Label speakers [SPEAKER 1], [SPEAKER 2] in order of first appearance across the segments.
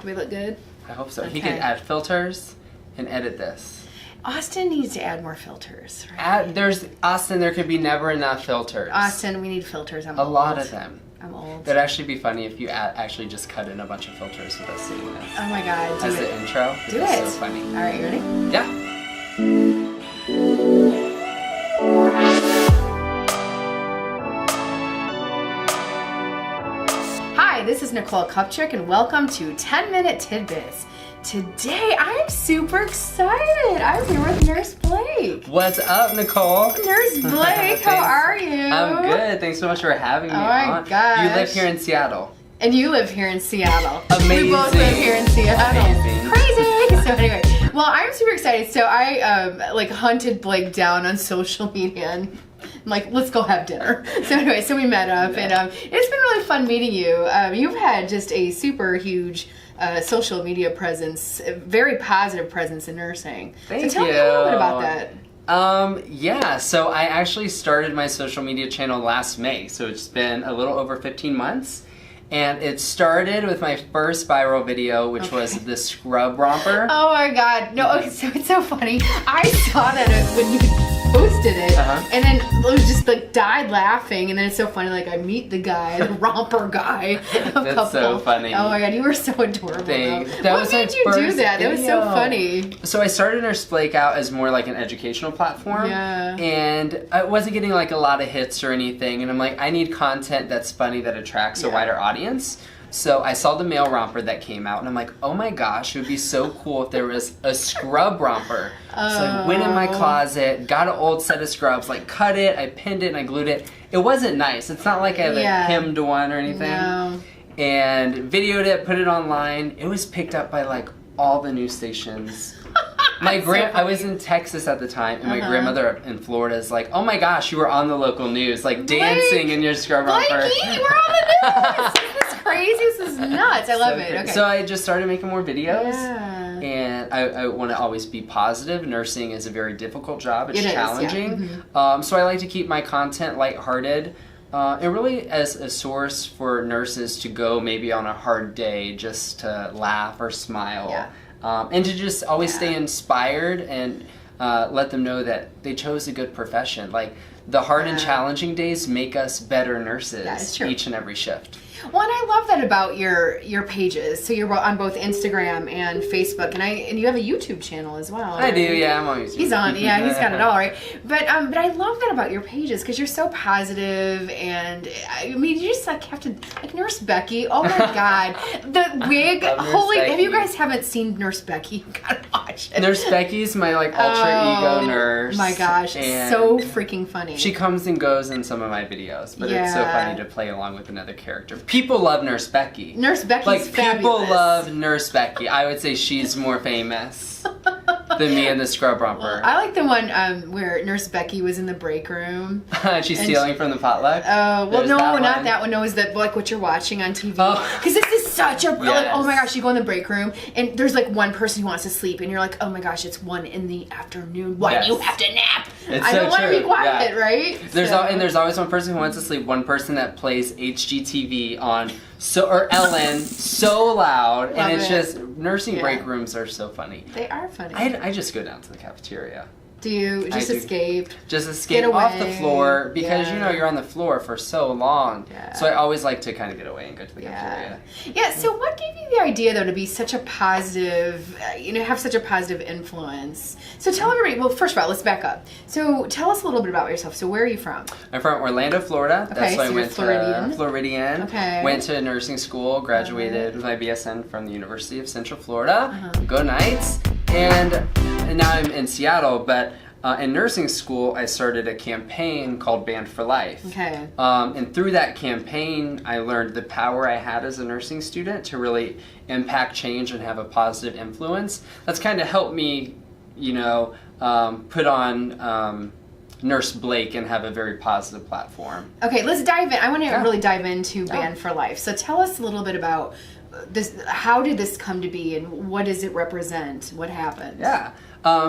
[SPEAKER 1] Do we look good?
[SPEAKER 2] I hope so.
[SPEAKER 1] Okay.
[SPEAKER 2] He can add filters and edit this.
[SPEAKER 1] Austin needs to add more filters. Right?
[SPEAKER 2] There could be never enough filters.
[SPEAKER 1] Austin, we need filters. I'm
[SPEAKER 2] a
[SPEAKER 1] old.
[SPEAKER 2] lot of them.
[SPEAKER 1] I'm old.
[SPEAKER 2] That'd actually be funny if you actually just cut in a bunch of filters with us singing this.
[SPEAKER 1] Oh my god, do
[SPEAKER 2] As
[SPEAKER 1] it.
[SPEAKER 2] the intro.
[SPEAKER 1] Do
[SPEAKER 2] It's
[SPEAKER 1] it.
[SPEAKER 2] so funny.
[SPEAKER 1] All right, you ready?
[SPEAKER 2] Yeah.
[SPEAKER 1] Hi, this is Nicole Kupchik and welcome to 10-Minute Tidbits. Today, I'm super excited. I'm here with Nurse Blake.
[SPEAKER 2] What's up, Nicole?
[SPEAKER 1] Nurse Blake, how are you?
[SPEAKER 2] I'm good. Thanks so much for having me
[SPEAKER 1] Oh my
[SPEAKER 2] on.
[SPEAKER 1] gosh.
[SPEAKER 2] You live here in Seattle.
[SPEAKER 1] And you live here in Seattle.
[SPEAKER 2] Amazing.
[SPEAKER 1] We both live here in Seattle.
[SPEAKER 2] Amazing.
[SPEAKER 1] Crazy. So anyway, well, I'm super excited. So I hunted Blake down on social media and I'm like, let's go have dinner. So anyway, so we met up and it's been really fun meeting you. You've had just a super huge social media presence, a very positive presence in nursing.
[SPEAKER 2] Thank you.
[SPEAKER 1] So tell me a little bit about that.
[SPEAKER 2] Yeah, so I actually started my social media channel last May, so it's been a little over 15 months. And it started with my first viral video, which was the scrub romper.
[SPEAKER 1] Oh my god. No, okay, so it's so funny. I saw that when you posted it, and then it was just like died laughing, and then it's so funny, like I meet the guy, the romper guy.
[SPEAKER 2] That's so funny.
[SPEAKER 1] Oh my god, you were so adorable.
[SPEAKER 2] That
[SPEAKER 1] What
[SPEAKER 2] was
[SPEAKER 1] made
[SPEAKER 2] my
[SPEAKER 1] you do
[SPEAKER 2] first
[SPEAKER 1] that? That was so
[SPEAKER 2] video.
[SPEAKER 1] funny.
[SPEAKER 2] So I started Nurse Blake out as more like an educational platform, and I wasn't getting like a lot of hits or anything, and I'm like, I need content that's funny that attracts a wider audience. So I saw the male romper that came out, and I'm like, oh my gosh, it would be so cool if there was a scrub romper. So I went in my closet, got an old set of scrubs, like cut it, I pinned it, and I glued it. It wasn't nice. It's not like I like hemmed one or anything.
[SPEAKER 1] No.
[SPEAKER 2] And videoed it, put it online. It was picked up by like all the news stations. I was in Texas at the time, and my grandmother in Florida is like, oh my gosh, you were on the local news, like dancing in your scrub romper.
[SPEAKER 1] Blakey, we're on the news! This is crazy, this is nuts, I love it. Okay.
[SPEAKER 2] So I just started making more videos,
[SPEAKER 1] Yeah.
[SPEAKER 2] and I want to always be positive. Nursing is a very difficult job, it's challenging. So I like to keep my content lighthearted. And really as a source for nurses to go maybe on a hard day just to laugh or smile. And to just always stay inspired and let them know that they chose a good profession. Like the hard and challenging days make us better nurses each and every shift.
[SPEAKER 1] Well, and I love that about your pages. So you're on both Instagram and Facebook, and you have a YouTube channel as well.
[SPEAKER 2] I do, yeah. I'm on YouTube.
[SPEAKER 1] He's on, yeah. He's got it all right. But I love that about your pages because you're so positive, and I mean, you just like have to like Nurse Becky. Oh my God, the wig! Holy! If you guys haven't seen Nurse Becky, you gotta watch it.
[SPEAKER 2] Nurse Becky's my like alter ego nurse.
[SPEAKER 1] My gosh,
[SPEAKER 2] and
[SPEAKER 1] so freaking funny.
[SPEAKER 2] She comes and goes in some of my videos, but it's so funny to play along with another character. People love Nurse Becky.
[SPEAKER 1] Nurse Becky's
[SPEAKER 2] like
[SPEAKER 1] fabulous.
[SPEAKER 2] People love Nurse Becky. I would say she's more famous than me and the scrub romper.
[SPEAKER 1] I like the one where Nurse Becky was in the break room.
[SPEAKER 2] She's stealing from the potluck.
[SPEAKER 1] Oh, well,
[SPEAKER 2] There's
[SPEAKER 1] no,
[SPEAKER 2] that
[SPEAKER 1] not
[SPEAKER 2] one.
[SPEAKER 1] that one. No, is that like what you're watching on TV? Because this is such a like, oh my gosh, you go in the break room and there's like one person who wants to sleep, and you're like, oh my gosh, it's 1 in the afternoon. Why do you have to nap?
[SPEAKER 2] It's
[SPEAKER 1] I
[SPEAKER 2] so
[SPEAKER 1] don't want to
[SPEAKER 2] true.
[SPEAKER 1] be quiet, right?
[SPEAKER 2] And there's always one person who wants to sleep. One person that plays HGTV on or Ellen so loud, and it's just nursing break rooms are so funny.
[SPEAKER 1] They are funny.
[SPEAKER 2] I just go down to the cafeteria.
[SPEAKER 1] Do you just escape?
[SPEAKER 2] Just escape off the floor because you know you're on the floor for so long. So I always like to kind of get away and go to the cafeteria.
[SPEAKER 1] Yeah. So what gave you the idea though to be such a positive, have such a positive influence? So tell everybody. Well, first of all, let's back up. So tell us a little bit about yourself. So where are you from?
[SPEAKER 2] I'm from Orlando, Florida.
[SPEAKER 1] Okay,
[SPEAKER 2] That's why
[SPEAKER 1] so
[SPEAKER 2] I went to Floridian.
[SPEAKER 1] Okay.
[SPEAKER 2] Went to nursing school. Graduated with my BSN from the University of Central Florida. Go Knights! And now I'm in Seattle, but in nursing school, I started a campaign called Band for Life.
[SPEAKER 1] Okay.
[SPEAKER 2] And through that campaign, I learned the power I had as a nursing student to really impact change and have a positive influence. That's kind of helped me, put on Nurse Blake and have a very positive platform.
[SPEAKER 1] Okay, let's dive in. I want to really dive into Band for Life. So tell us a little bit about this. How did this come to be, and what does it represent? What happened?
[SPEAKER 2] Yeah.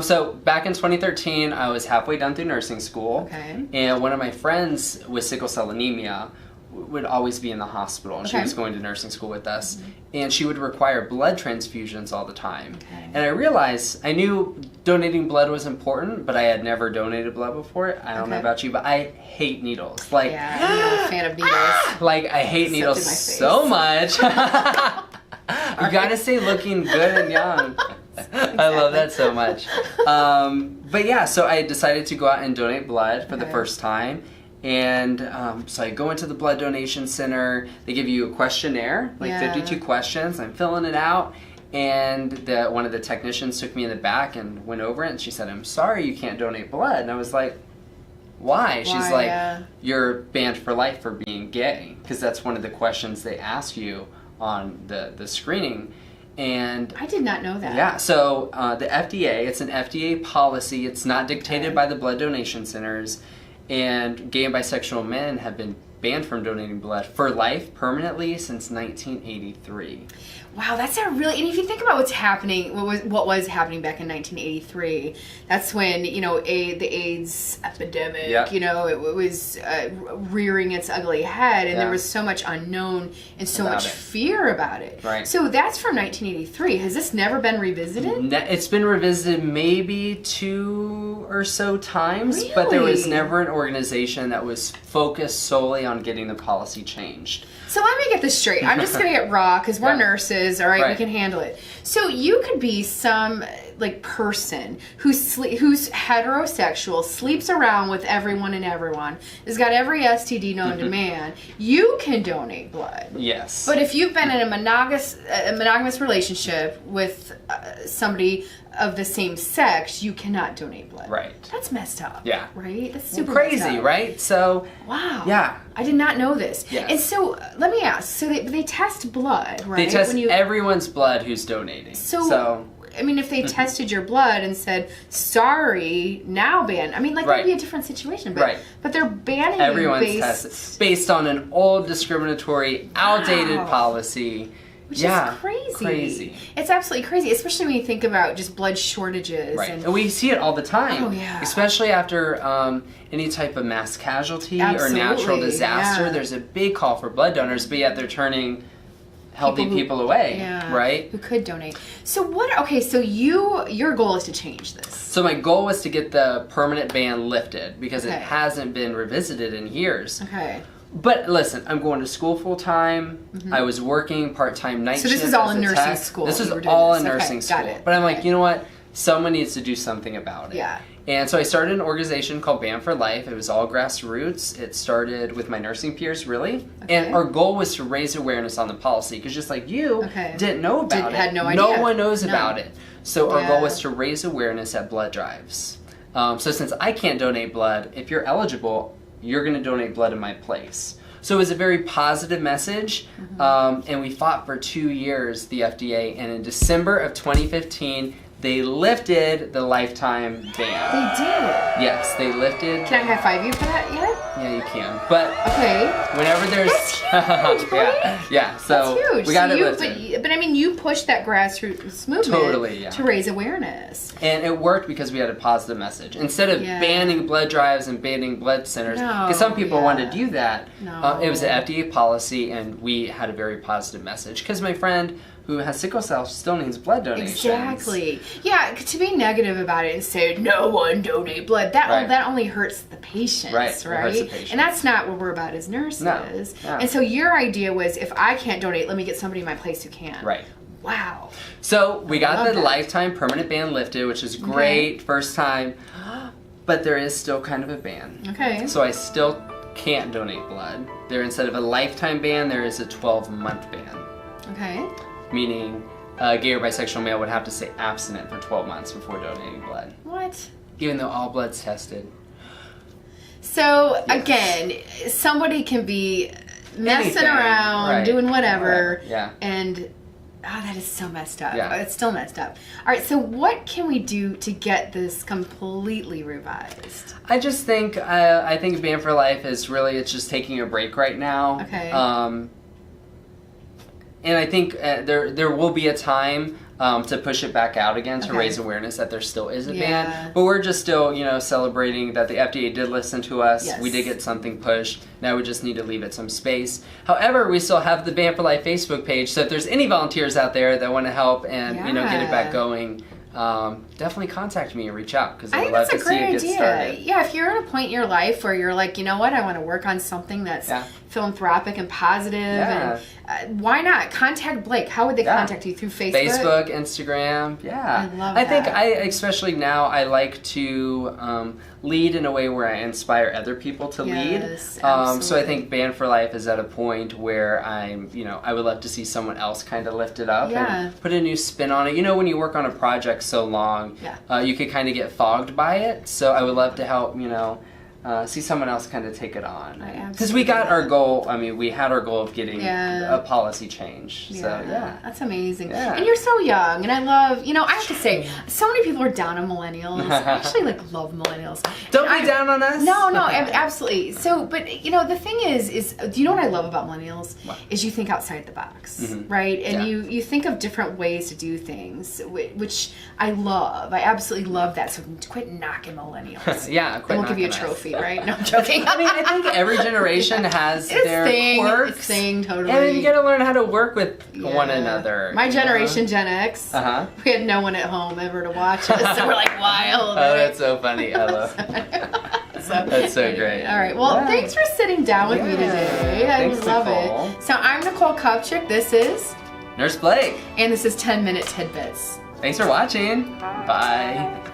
[SPEAKER 2] So back in 2013, I was halfway done through nursing school, and one of my friends with sickle cell anemia would always be in the hospital, and she
[SPEAKER 1] Okay.
[SPEAKER 2] was going to nursing school with us, and she would require blood transfusions all the time.
[SPEAKER 1] Okay.
[SPEAKER 2] And I realized, I knew donating blood was important, but I had never donated blood before. I don't know
[SPEAKER 1] Okay.
[SPEAKER 2] about you, but I hate needles. Like,
[SPEAKER 1] Yeah, I'm not a fan of needles.
[SPEAKER 2] like I hate
[SPEAKER 1] Except
[SPEAKER 2] needles
[SPEAKER 1] in my face.
[SPEAKER 2] so much. You gotta stay looking good and young. I love that so much. But yeah, so I decided to go out and donate blood for the
[SPEAKER 1] Okay.
[SPEAKER 2] first time. And so I go into the blood donation center. They give you a questionnaire, like
[SPEAKER 1] Yeah.
[SPEAKER 2] 52 questions. I'm filling it out. And one of the technicians took me in the back and went over it. And she said, "I'm sorry you can't donate blood." And I was like, why? She's
[SPEAKER 1] Why?
[SPEAKER 2] like,
[SPEAKER 1] Yeah.
[SPEAKER 2] "You're banned for life for being gay." Because that's one of the questions they ask you on the screening. And
[SPEAKER 1] I did not know that.
[SPEAKER 2] yeah, so the FDA, it's an FDA policy. It's not dictated
[SPEAKER 1] Okay.
[SPEAKER 2] by the blood donation centers. And gay and bisexual men have been banned from donating blood for life permanently since 1983.
[SPEAKER 1] Wow, that's a really, and if you think about what's happening, what was happening back in 1983, that's when, you know, the AIDS epidemic,
[SPEAKER 2] Yeah.
[SPEAKER 1] you know, it was rearing its ugly head, and
[SPEAKER 2] Yeah.
[SPEAKER 1] there was so much unknown and so
[SPEAKER 2] About
[SPEAKER 1] much
[SPEAKER 2] it.
[SPEAKER 1] fear about it.
[SPEAKER 2] Right.
[SPEAKER 1] So that's from 1983. Has this never been revisited?
[SPEAKER 2] It's been revisited maybe 2 or so times, but there was
[SPEAKER 1] Really?
[SPEAKER 2] never an organization that was focused solely on getting the policy changed.
[SPEAKER 1] So let me get this straight. I'm just going to get raw because we're
[SPEAKER 2] Yeah.
[SPEAKER 1] nurses, all right? We
[SPEAKER 2] Right.
[SPEAKER 1] can handle it. So you could be some like person who's heterosexual, sleeps around with everyone and everyone, has got every STD known to man. You can donate blood.
[SPEAKER 2] Yes.
[SPEAKER 1] But if you've been in a monogamous relationship with somebody of the same sex, you cannot donate blood.
[SPEAKER 2] Right.
[SPEAKER 1] That's messed up.
[SPEAKER 2] Yeah.
[SPEAKER 1] Right? That's super messed
[SPEAKER 2] Crazy,
[SPEAKER 1] up.
[SPEAKER 2] right? So,
[SPEAKER 1] Wow.
[SPEAKER 2] yeah.
[SPEAKER 1] I did not know this.
[SPEAKER 2] Yes.
[SPEAKER 1] And so let me ask. So they test blood, right?
[SPEAKER 2] They test
[SPEAKER 1] When you,
[SPEAKER 2] everyone's blood who's donating.
[SPEAKER 1] So I mean, if they tested your blood and said, "Sorry, now ban," I mean, like
[SPEAKER 2] Right.
[SPEAKER 1] that'd be a different situation. But
[SPEAKER 2] Right.
[SPEAKER 1] but they're banning
[SPEAKER 2] everyone's
[SPEAKER 1] you
[SPEAKER 2] tested based on an old, discriminatory, outdated
[SPEAKER 1] Wow.
[SPEAKER 2] policy.
[SPEAKER 1] which
[SPEAKER 2] Yeah,
[SPEAKER 1] is crazy.
[SPEAKER 2] crazy.
[SPEAKER 1] It's absolutely crazy, especially when you think about just blood shortages.
[SPEAKER 2] Right.
[SPEAKER 1] And
[SPEAKER 2] And we see it all the time.
[SPEAKER 1] Oh, yeah.
[SPEAKER 2] Especially after any type of mass casualty or natural
[SPEAKER 1] Absolutely,
[SPEAKER 2] disaster.
[SPEAKER 1] yeah.
[SPEAKER 2] There's a big call for blood donors, but yet they're turning healthy people away.
[SPEAKER 1] Yeah,
[SPEAKER 2] Right?
[SPEAKER 1] who could donate. So what? Okay, so your goal is to change this.
[SPEAKER 2] So my goal was to get the permanent ban lifted because it
[SPEAKER 1] Okay.
[SPEAKER 2] hasn't been revisited in years.
[SPEAKER 1] Okay.
[SPEAKER 2] But listen, I'm going to school full time. I was working part time night
[SPEAKER 1] Mm-hmm. So this
[SPEAKER 2] shift
[SPEAKER 1] is all
[SPEAKER 2] as
[SPEAKER 1] in
[SPEAKER 2] a
[SPEAKER 1] nursing
[SPEAKER 2] tech.
[SPEAKER 1] school
[SPEAKER 2] This
[SPEAKER 1] you
[SPEAKER 2] is
[SPEAKER 1] were doing
[SPEAKER 2] all
[SPEAKER 1] this.
[SPEAKER 2] in
[SPEAKER 1] Okay,
[SPEAKER 2] nursing
[SPEAKER 1] got
[SPEAKER 2] school.
[SPEAKER 1] it.
[SPEAKER 2] But I'm like,
[SPEAKER 1] Okay.
[SPEAKER 2] you know what? Someone needs to do something about it.
[SPEAKER 1] Yeah.
[SPEAKER 2] And so I started an organization called Ban for Life. It was all grassroots. It started with my nursing peers, really.
[SPEAKER 1] Okay.
[SPEAKER 2] And our goal was to raise awareness on the policy because just like you
[SPEAKER 1] Okay.
[SPEAKER 2] didn't know about it.
[SPEAKER 1] Had no
[SPEAKER 2] No
[SPEAKER 1] idea.
[SPEAKER 2] one knows
[SPEAKER 1] No.
[SPEAKER 2] about it. So our
[SPEAKER 1] Yeah.
[SPEAKER 2] goal was to raise awareness at blood drives. So since I can't donate blood, if you're eligible, you're going to donate blood in my place. So it was a very positive message, and we fought for 2 years, the FDA, and in December of 2015, they lifted the lifetime ban.
[SPEAKER 1] They did.
[SPEAKER 2] Yes, they lifted.
[SPEAKER 1] Can I high five you for that yet?
[SPEAKER 2] Yeah, you can. But
[SPEAKER 1] Okay.
[SPEAKER 2] whenever there's
[SPEAKER 1] That's huge, right?
[SPEAKER 2] yeah, so
[SPEAKER 1] That's huge.
[SPEAKER 2] we got
[SPEAKER 1] So
[SPEAKER 2] it
[SPEAKER 1] you,
[SPEAKER 2] lifted.
[SPEAKER 1] but I mean, you pushed that grassroots movement
[SPEAKER 2] Totally, yeah.
[SPEAKER 1] to raise awareness.
[SPEAKER 2] And it worked because we had a positive message. Instead of
[SPEAKER 1] Yeah.
[SPEAKER 2] banning blood drives and banning blood centers,
[SPEAKER 1] No,
[SPEAKER 2] because some people
[SPEAKER 1] yeah.
[SPEAKER 2] wanted to do that,
[SPEAKER 1] No.
[SPEAKER 2] it was an FDA policy, and we had a very positive message. Because my friend who has sickle cell still needs blood donations.
[SPEAKER 1] Exactly. Yeah, to be negative about it and say no one donate blood, that
[SPEAKER 2] Right.
[SPEAKER 1] that only hurts the patients,
[SPEAKER 2] Right, it hurts the patients.
[SPEAKER 1] And that's not what we're about as nurses.
[SPEAKER 2] No.
[SPEAKER 1] And so your idea was, if I can't donate, let me get somebody in my place who can.
[SPEAKER 2] Right.
[SPEAKER 1] Wow.
[SPEAKER 2] So we got
[SPEAKER 1] love
[SPEAKER 2] the
[SPEAKER 1] that.
[SPEAKER 2] lifetime permanent ban lifted, which is great, first time, but there is still kind of a ban.
[SPEAKER 1] Okay.
[SPEAKER 2] So I still can't donate blood. There, instead of a lifetime ban, there is a 12-month ban,
[SPEAKER 1] Okay.
[SPEAKER 2] meaning a gay or bisexual male would have to stay abstinent for 12 months before donating blood,
[SPEAKER 1] What?
[SPEAKER 2] even though all blood's tested.
[SPEAKER 1] So
[SPEAKER 2] Yes.
[SPEAKER 1] again, somebody can be messing
[SPEAKER 2] Anything,
[SPEAKER 1] around,
[SPEAKER 2] right.
[SPEAKER 1] doing whatever,
[SPEAKER 2] Yeah.
[SPEAKER 1] and that is so messed up.
[SPEAKER 2] Yeah.
[SPEAKER 1] It's still messed up. All right, so what can we do to get this completely revised?
[SPEAKER 2] I just think I think Ban for Life is really, it's just taking a break right now.
[SPEAKER 1] Okay.
[SPEAKER 2] and I think there will be a time to push it back out again to raise awareness that there still is a ban. But we're just still, celebrating that the FDA did listen to us.
[SPEAKER 1] Yes.
[SPEAKER 2] We did get something pushed. Now we just need to leave it some space. However, we still have the Ban for Life Facebook page. So if there's any volunteers out there that want to help and get it back going, definitely contact me and reach out because I'd love to see it get started.
[SPEAKER 1] Yeah, if you're at a point in your life where you're like, you know what, I want to work on something that's philanthropic and positive, and why not contact Blake? How would they contact you? Through Facebook,
[SPEAKER 2] Instagram. Yeah,
[SPEAKER 1] I love that.
[SPEAKER 2] I think especially now, I like to lead in a way where I inspire other people to lead. So I think Ban for Life is at a point where I would love to see someone else kind of lift it up and put a new spin on it. When you work on a project so long, you could kind of get fogged by it. So I would love to help, see someone else kind of take it on. Because we got our goal, we had our goal of getting a policy change. So,
[SPEAKER 1] That's amazing. And you're so young, and I love, I have to say, so many people are down on millennials. I actually, love millennials.
[SPEAKER 2] Don't be down on us.
[SPEAKER 1] No, absolutely. So, but, the thing is, do you know what I love about millennials?
[SPEAKER 2] What?
[SPEAKER 1] Is you think outside the box, right? And you think of different ways to do things, which I love. I absolutely love that. So quit knocking millennials.
[SPEAKER 2] Quit
[SPEAKER 1] and we'll give you a trophy. Right? No, I'm joking.
[SPEAKER 2] I think every generation has their quirks.
[SPEAKER 1] It's thing, totally.
[SPEAKER 2] And you got to learn how to work with one another.
[SPEAKER 1] My generation, Gen X, we had no one at home ever to watch us, so we're like wild.
[SPEAKER 2] Oh, that's so funny. I love that's so great.
[SPEAKER 1] All right. Well, thanks for sitting down with me today.
[SPEAKER 2] Thanks,
[SPEAKER 1] I love
[SPEAKER 2] Nicole.
[SPEAKER 1] it. So I'm Nicole Kupchik. This is
[SPEAKER 2] Nurse Blake.
[SPEAKER 1] And this is 10 Minute Tidbits.
[SPEAKER 2] Thanks for watching. Bye.